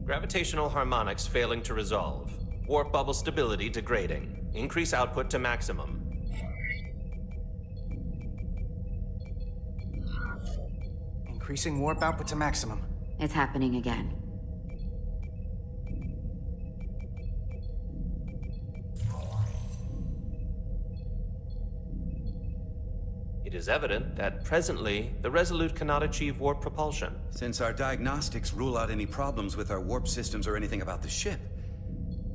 Gravitational harmonics failing to resolve. Warp bubble stability degrading. Increase output to maximum. Increasing warp output to maximum. It's happening again. It is evident that presently, the Resolute cannot achieve warp propulsion. Since our diagnostics rule out any problems with our warp systems or anything about the ship,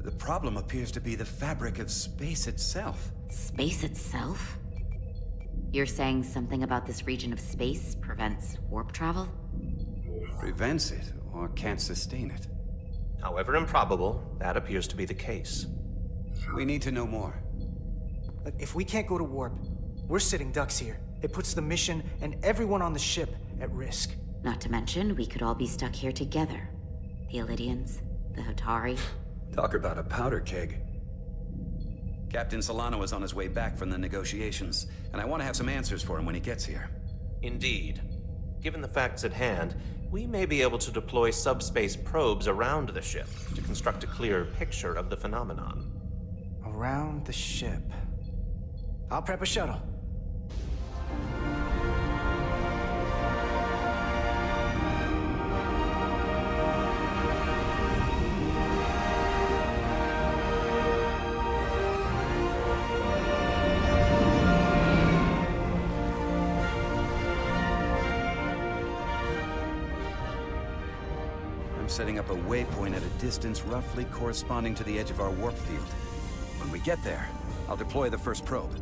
the problem appears to be the fabric of space itself. Space itself? You're saying something about this region of space prevents warp travel? Prevents it, or can't sustain it. However improbable, that appears to be the case. We need to know more. Look, if we can't go to warp, we're sitting ducks here. It puts the mission and everyone on the ship at risk. Not to mention, we could all be stuck here together. The Illidians, the Hotari. Talk about a powder keg. Captain Solano is on his way back from the negotiations, and I want to have some answers for him when he gets here. Indeed. Given the facts at hand, we may be able to deploy subspace probes around the ship to construct a clearer picture of the phenomenon. Around the ship. I'll prep a shuttle. I'm setting up a waypoint at a distance roughly corresponding to the edge of our warp field. When we get there, I'll deploy the first probe.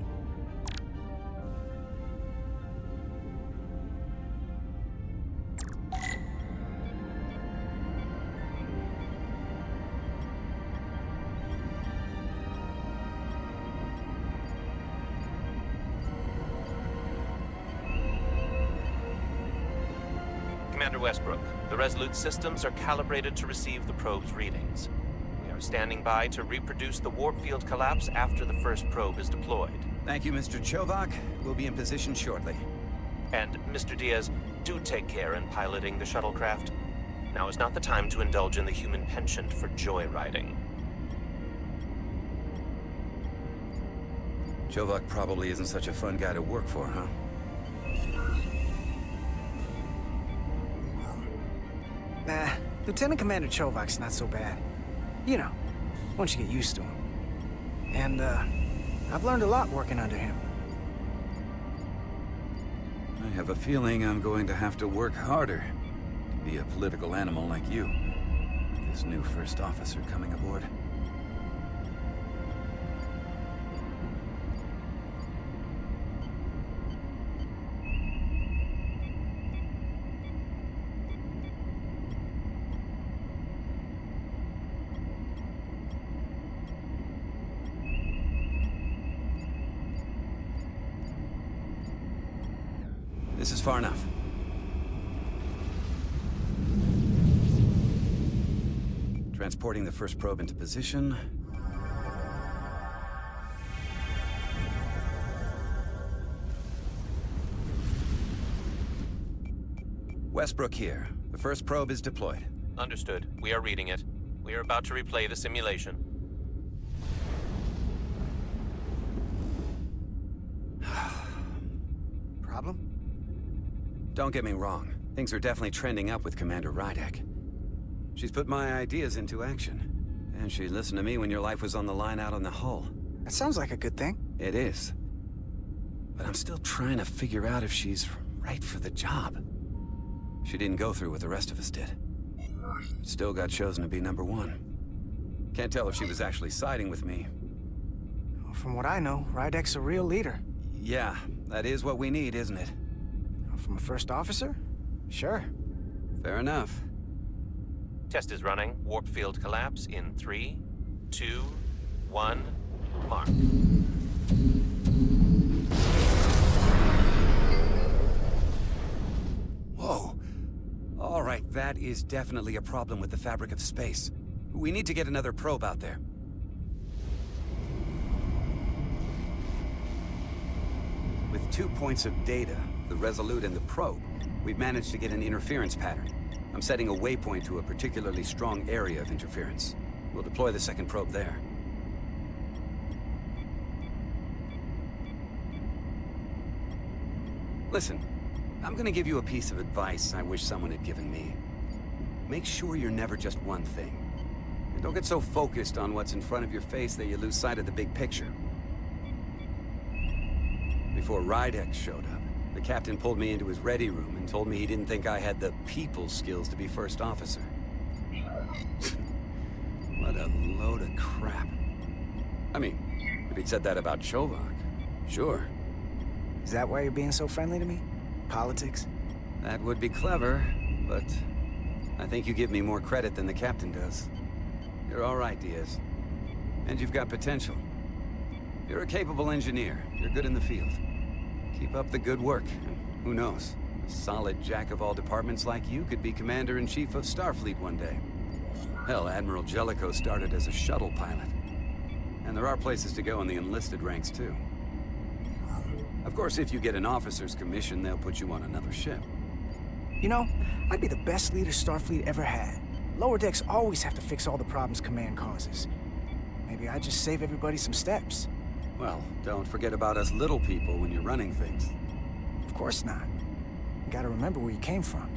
Commander Westbrook, the Resolute systems are calibrated to receive the probe's readings. We are standing by to reproduce the warp field collapse after the first probe is deployed. Thank you, Mr. Chovak. We'll be in position shortly. And, Mr. Diaz, do take care in piloting the shuttlecraft. Now is not the time to indulge in the human penchant for joyriding. Chovak probably isn't such a fun guy to work for, huh? Nah, Lieutenant Commander Chovak's not so bad. You know, once you get used to him. And, I've learned a lot working under him. I have a feeling I'm going to have to work harder to be a political animal like you. With this new first officer coming aboard. This is far enough. Transporting the first probe into position. Westbrook here. The first probe is deployed. Understood. We are reading it. We are about to replay the simulation. Problem? Don't get me wrong. Things are definitely trending up with Commander Rydek. She's put my ideas into action. And she listened to me when your life was on the line out on the hull. That sounds like a good thing. It is. But I'm still trying to figure out if she's right for the job. She didn't go through what the rest of us did. Still got chosen to be #1. Can't tell if she was actually siding with me. Well, from what I know, Rydek's a real leader. Yeah, that is what we need, isn't it? From a first officer? Sure. Fair enough. Test is running. Warp field collapse in 3, 2, 1, mark. Whoa. All right, that is definitely a problem with the fabric of space. We need to get another probe out there. With 2 points of data, the Resolute and the probe, we've managed to get an interference pattern. I'm setting a waypoint to a particularly strong area of interference. We'll deploy the second probe there. Listen, I'm gonna give you a piece of advice I wish someone had given me. Make sure you're never just one thing. And don't get so focused on what's in front of your face that you lose sight of the big picture. Before Rydex showed up, the captain pulled me into his ready room and told me he didn't think I had the people skills to be first officer. What a load of crap. I mean, if he'd said that about Chovak, sure. Is that why you're being so friendly to me? Politics? That would be clever, but I think you give me more credit than the captain does. You're all right, Diaz. And you've got potential. You're a capable engineer. You're good in the field. Keep up the good work, and who knows? A solid jack of all departments like you could be Commander-in-Chief of Starfleet one day. Hell, Admiral Jellicoe started as a shuttle pilot. And there are places to go in the enlisted ranks, too. Of course, if you get an officer's commission, they'll put you on another ship. You know, I'd be the best leader Starfleet ever had. Lower decks always have to fix all the problems Command causes. Maybe I'd just save everybody some steps. Well, don't forget about us little people when you're running things. Of course not. You gotta remember where you came from.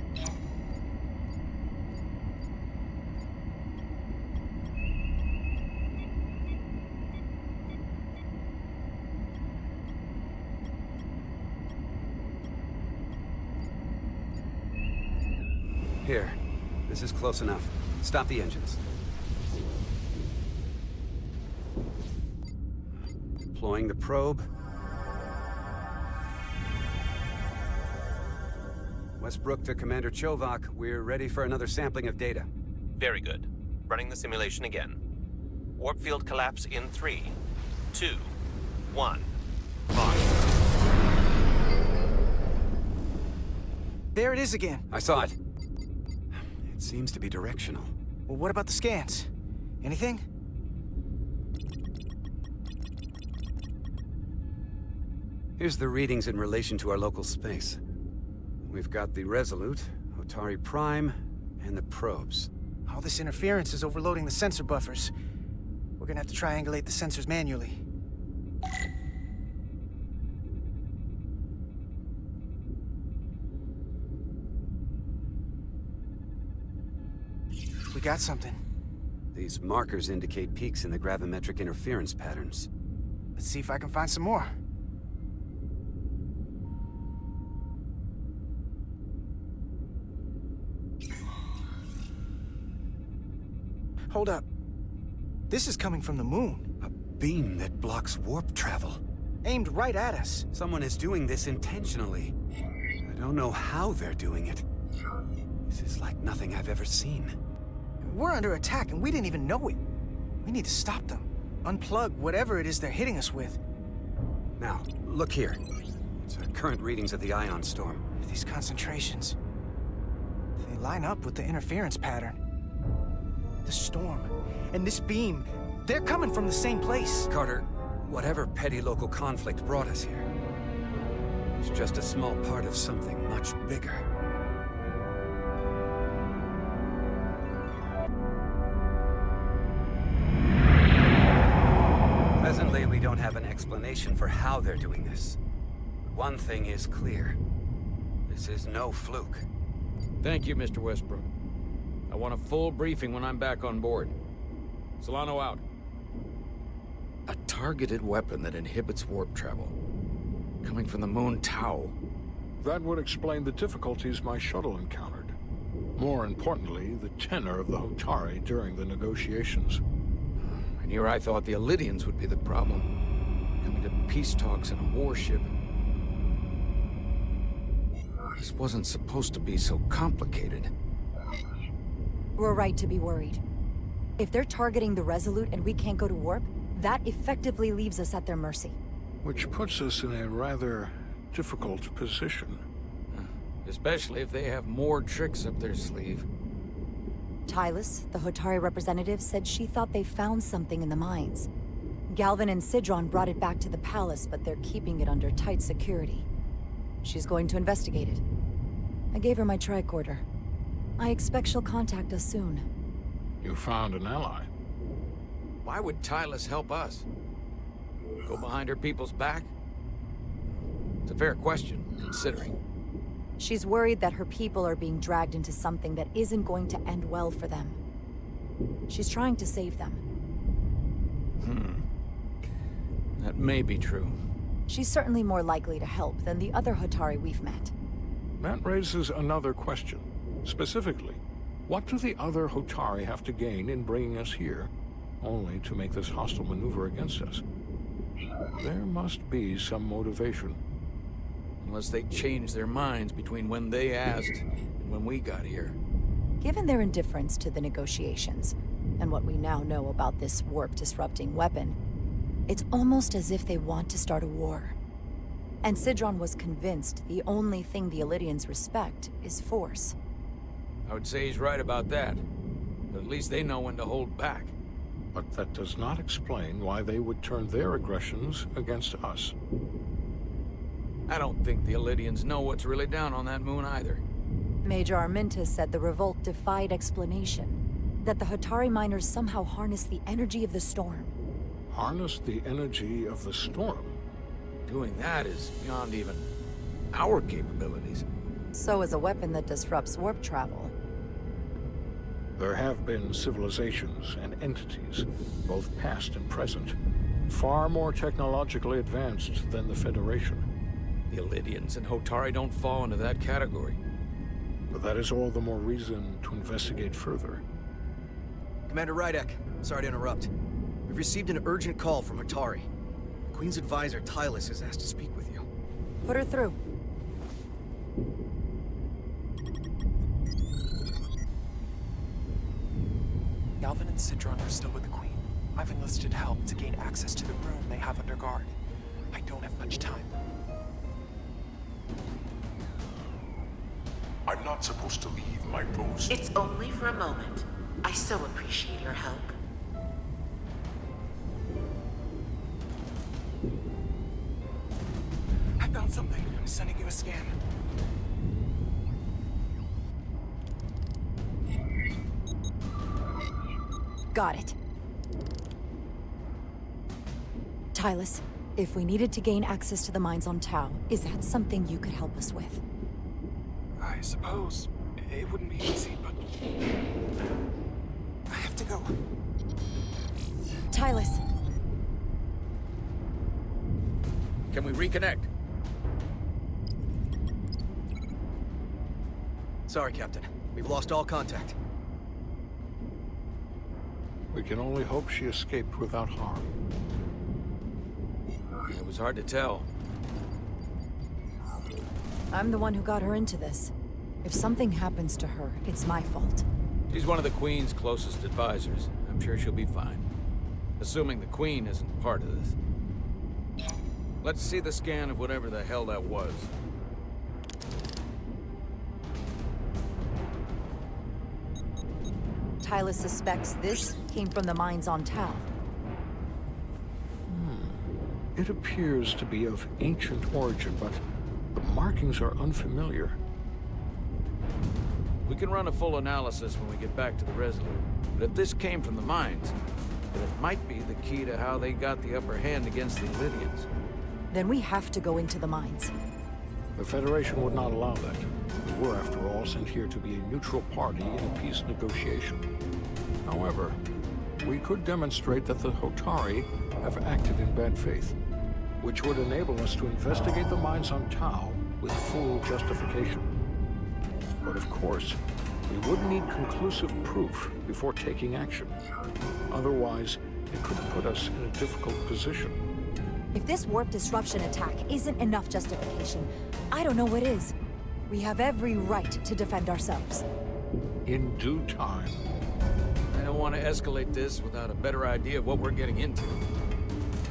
Here. This is close enough. Stop the engines. Deploying the probe. Westbrook to Commander Chovak. We're ready for another sampling of data. Very good. Running the simulation again. Warp field collapse in 3, 2, 1. Launch. There it is again. I saw it. It seems to be directional. Well, what about the scans? Anything? Here's the readings in relation to our local space. We've got the Resolute, Hotari Prime, and the probes. All this interference is overloading the sensor buffers. We're gonna have to triangulate the sensors manually. We got something. These markers indicate peaks in the gravimetric interference patterns. Let's see if I can find some more. Hold up. This is coming from the moon. A beam that blocks warp travel. Aimed right at us. Someone is doing this intentionally. I don't know how they're doing it. This is like nothing I've ever seen. We're under attack and we didn't even know it. We need to stop them. Unplug whatever it is they're hitting us with. Now, look here. It's our current readings of the ion storm. These concentrations. They line up with the interference pattern. The storm and this beam, they're coming from the same place. Carter, whatever petty local conflict brought us here, it's just a small part of something much bigger. Presently, we don't have an explanation for how they're doing this. But one thing is clear. This is no fluke. Thank you, Mr. Westbrook. I want a full briefing when I'm back on board. Solano out. A targeted weapon that inhibits warp travel. Coming from the moon Tau. That would explain the difficulties my shuttle encountered. More importantly, the tenor of the Hotari during the negotiations. And here I thought the Illydians would be the problem. Coming to peace talks in a warship. This wasn't supposed to be so complicated. We're right to be worried. If they're targeting the Resolute and we can't go to warp, that effectively leaves us at their mercy. Which puts us in a rather difficult position. Especially if they have more tricks up their sleeve. Tylus, the Hotari representative, said she thought they found something in the mines. Galvin and Sidron brought it back to the palace, but they're keeping it under tight security. She's going to investigate it. I gave her my tricorder. I expect she'll contact us soon. You found an ally. Why would Tylus help us? Go behind her people's back? It's a fair question, considering. She's worried that her people are being dragged into something that isn't going to end well for them. She's trying to save them. That may be true. She's certainly more likely to help than the other Hotari we've met. That raises another question. Specifically, what do the other Hotari have to gain in bringing us here, only to make this hostile maneuver against us? There must be some motivation. Unless they changed their minds between when they asked and when we got here. Given their indifference to the negotiations, and what we now know about this warp-disrupting weapon, it's almost as if they want to start a war. And Sidron was convinced the only thing the Illidians respect is force. I would say he's right about that. But at least they know when to hold back. But that does not explain why they would turn their aggressions against us. I don't think the Illidians know what's really down on that moon either. Major Armintas said the revolt defied explanation. That the Hotari miners somehow harnessed the energy of the storm. Harness the energy of the storm? Doing that is beyond even our capabilities. So is a weapon that disrupts warp travel. There have been civilizations and entities, both past and present, far more technologically advanced than the Federation. The Illidians and Hotari don't fall into that category. But that is all the more reason to investigate further. Commander Rydek, sorry to interrupt. We've received an urgent call from Hotari. The Queen's advisor, Tylus, has asked to speak with you. Put her through. Galvin and Sidron are still with the Queen. I've enlisted help to gain access to the room they have under guard. I don't have much time. I'm not supposed to leave my post. It's only for a moment. I so appreciate your help. I found something. I'm sending you a scan. Got it. Tylus, if we needed to gain access to the mines on Tau, is that something you could help us with? I suppose it wouldn't be easy, but I have to go. Tylus. Can we reconnect? Sorry, Captain. We've lost all contact. We can only hope she escaped without harm. It was hard to tell. I'm the one who got her into this. If something happens to her, it's my fault. She's one of the Queen's closest advisors. I'm sure she'll be fine. Assuming the Queen isn't part of this. Let's see the scan of whatever the hell that was. Tylus suspects this came from the mines on Tau. It appears to be of ancient origin, but the markings are unfamiliar. We can run a full analysis when we get back to the Resolute. But if this came from the mines, then it might be the key to how they got the upper hand against the Illidians. Then we have to go into the mines. The Federation would not allow that. We were, after all, sent here to be a neutral party in a peace negotiation. However, we could demonstrate that the Hotari have acted in bad faith, which would enable us to investigate the mines on Tau with full justification. But of course, we would need conclusive proof before taking action. Otherwise, it could put us in a difficult position. If this warp disruption attack isn't enough justification, I don't know what is. We have every right to defend ourselves. In due time. I don't want to escalate this without a better idea of what we're getting into.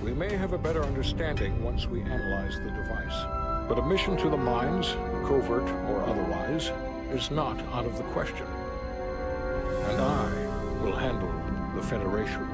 We may have a better understanding once we analyze the device. But a mission to the mines, covert or otherwise, is not out of the question. And I will handle the Federation.